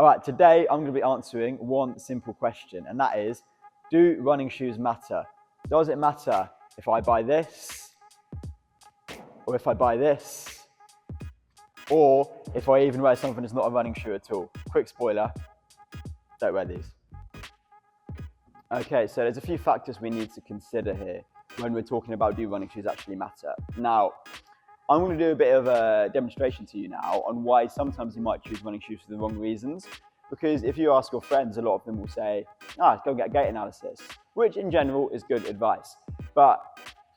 All right, today I'm going to be answering one simple question, and that is, do running shoes matter? Does it matter if I buy this, or if I buy this, or if I even wear something that's not a running shoe at all? Quick spoiler, don't wear these. Okay, so there's a few factors we need to consider here when we're talking about do running shoes actually matter. Now, I'm going to do a bit of a demonstration to you now on why sometimes you might choose running shoes for the wrong reasons. Because if you ask your friends, a lot of them will say, go get a gait analysis, which in general is good advice. But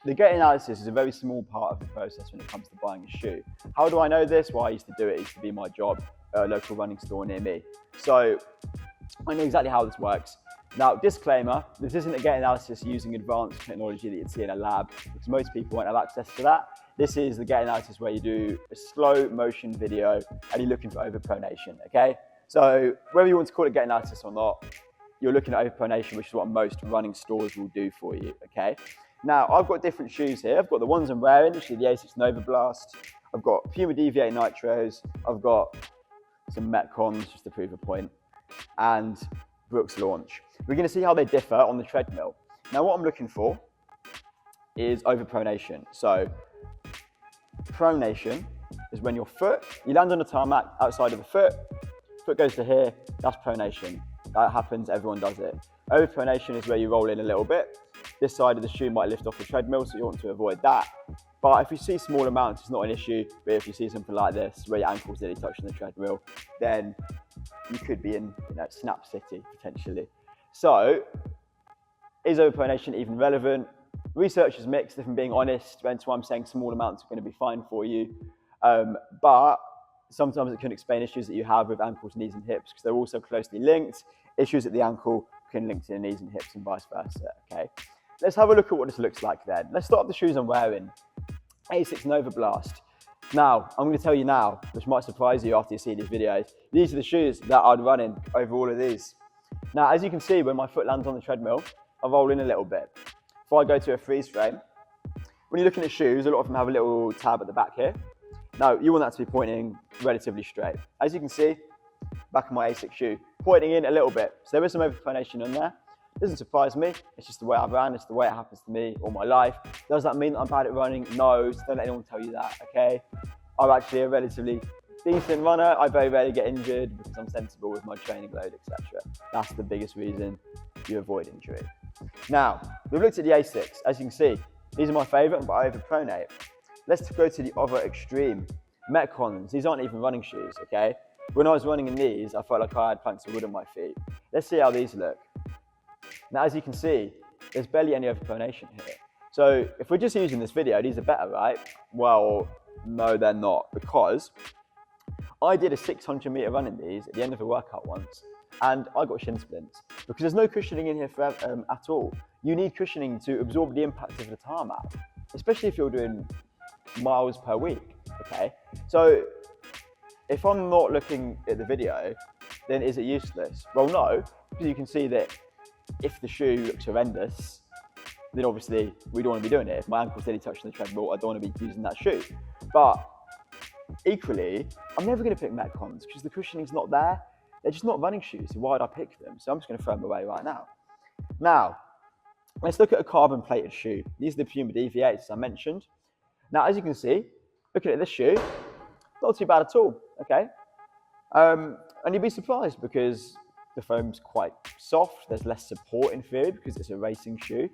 the gait analysis is a very small part of the process when it comes to buying a shoe. How do I know this? Well, I used to do it. It used to be my job at a local running store near me. So I know exactly how this works. Now, disclaimer, this isn't a gait analysis using advanced technology that you'd see in a lab, because most people won't have access to that. This is the gait analysis where you do a slow motion video and you're looking for overpronation, okay? So whether you want to call it gait analysis or not, you're looking at overpronation, which is what most running stores will do for you, okay? Now, I've got different shoes here. I've got the ones I'm wearing, which are the Asics Nova Blast. I've got Puma Deviate Nitros. I've got some Metcons, just to prove a point, and Brooks Launch. We're going to see how they differ on the treadmill. Now, what I'm looking for is overpronation. So, pronation is when your foot, you land on the tarmac outside of the foot goes to here, that's pronation. That happens, everyone does it. Overpronation is where you roll in a little bit. This side of the shoe might lift off the treadmill, so you want to avoid that. But if you see small amounts, it's not an issue. But if you see something like this, where your ankle's nearly touching the treadmill, then you could be in Snap City, potentially. So, is overpronation even relevant? Research is mixed, if I'm being honest, hence why I'm saying small amounts are going to be fine for you. But sometimes it can explain issues that you have with ankles, knees, and hips, because they're also closely linked. Issues at the ankle can link to the knees and hips and vice versa, okay? Let's have a look at what this looks like then. Let's start with the shoes I'm wearing. Asics Nova Blast. Now, I'm going to tell you now, which might surprise you after you see these videos, these are the shoes that I'd run in over all of these. Now, as you can see, when my foot lands on the treadmill, I roll in a little bit. If I go to a freeze frame, when you're looking at shoes, a lot of them have a little tab at the back here. Now, you want that to be pointing relatively straight. As you can see, back of my Asics shoe, pointing in a little bit. So there is some overpronation on there. Doesn't surprise me. It's just the way I've ran. It's the way it happens to me all my life. Does that mean that I'm bad at running? No, so don't let anyone tell you that, okay? I'm actually a relatively decent runner. I very rarely get injured because I'm sensible with my training load, etc. That's the biggest reason you avoid injury. Now, we've looked at the Asics. As you can see, these are my favorite, but I overpronate. Let's go to the other extreme. Metcons, these aren't even running shoes, okay? When I was running in these, I felt like I had planks of wood on my feet. Let's see how these look. Now, as you can see, there's barely any overpronation here. So if we're just using this video, these are better, right? Well, no, they're not, because I did a 600-meter run in these at the end of a workout once, and I got shin splints because there's no cushioning in here at all. You need cushioning to absorb the impact of the tarmac, especially if you're doing miles per week, okay? So if I'm not looking at the video, then is it useless? Well, no, because you can see that if the shoe looks horrendous, then obviously we don't want to be doing it. If my ankle's really touching the treadmill, I don't want to be using that shoe. But equally, I'm never going to pick Metcons because the cushioning's not there. They're just not running shoes, so why would I pick them? So I'm just going to throw them away right now. Now, let's look at a carbon plated shoe. These are the Puma Deviates I mentioned. Now, as you can see, looking at this shoe, not too bad at all, okay? And you'd be surprised because the foam's quite soft. There's less support in theory because it's a racing shoe.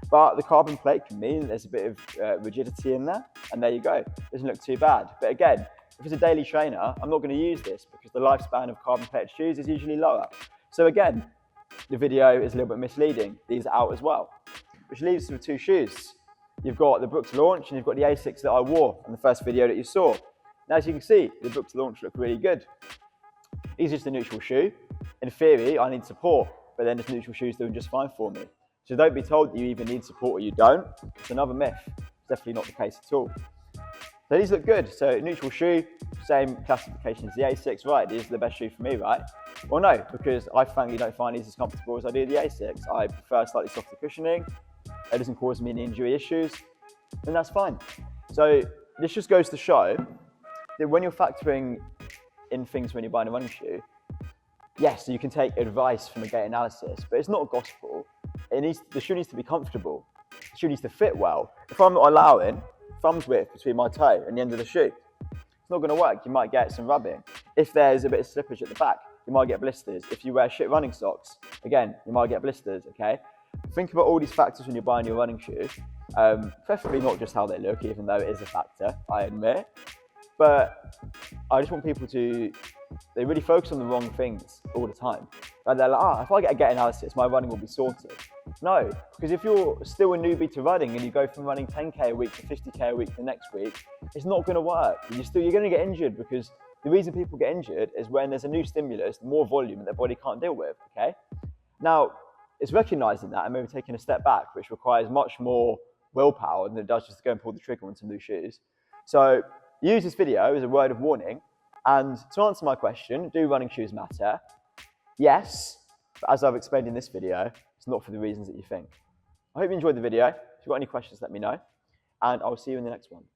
But the carbon plate can mean there's a bit of rigidity in there. And there you go. Doesn't look too bad. But again, if it's a daily trainer, I'm not going to use this because the lifespan of carbon plated shoes is usually lower. So again, the video is a little bit misleading. These are out as well. Which leaves us with two shoes. You've got the Brooks Launch and you've got the Asics that I wore in the first video that you saw. Now, as you can see, the Brooks Launch look really good. It's just a neutral shoe. In theory, I need support, but then this neutral shoe's doing just fine for me. So don't be told that you either need support or you don't. It's another myth. It's definitely not the case at all. So these look good. So neutral shoe, same classification as the Asics. Right, these are the best shoe for me, right? Well, no, because I frankly don't find these as comfortable as I do the Asics. I prefer slightly softer cushioning. It doesn't cause me any injury issues, and that's fine. So this just goes to show that when you're factoring in things when you're buying a running shoe, Yes, you can take advice from a gait analysis, but it's not gospel. The shoe needs to be comfortable. The shoe needs to fit well. If I'm not allowing thumbs width between my toe and the end of the shoe, it's not going to work. You might get some rubbing. If there's a bit of slippage at the back, you might get blisters. If you wear shit running socks, again, you might get blisters, okay? Think about all these factors when you're buying your running shoe. Preferably not just how they look, even though it is a factor, I admit. But I just want people to, they really focus on the wrong things all the time. And they're like, if I get a gait analysis, my running will be sorted. No, because if you're still a newbie to running and you go from running 10K a week to 50K a week the next week, it's not going to work. You're going to get injured, because the reason people get injured is when there's a new stimulus, more volume that their body can't deal with, okay? Now, it's recognizing that and maybe taking a step back, which requires much more willpower than it does just to go and pull the trigger on some new shoes. So use this video as a word of warning. And to answer my question, do running shoes matter? Yes, but as I've explained in this video, it's not for the reasons that you think. I hope you enjoyed the video. If you've got any questions, let me know. And I'll see you in the next one.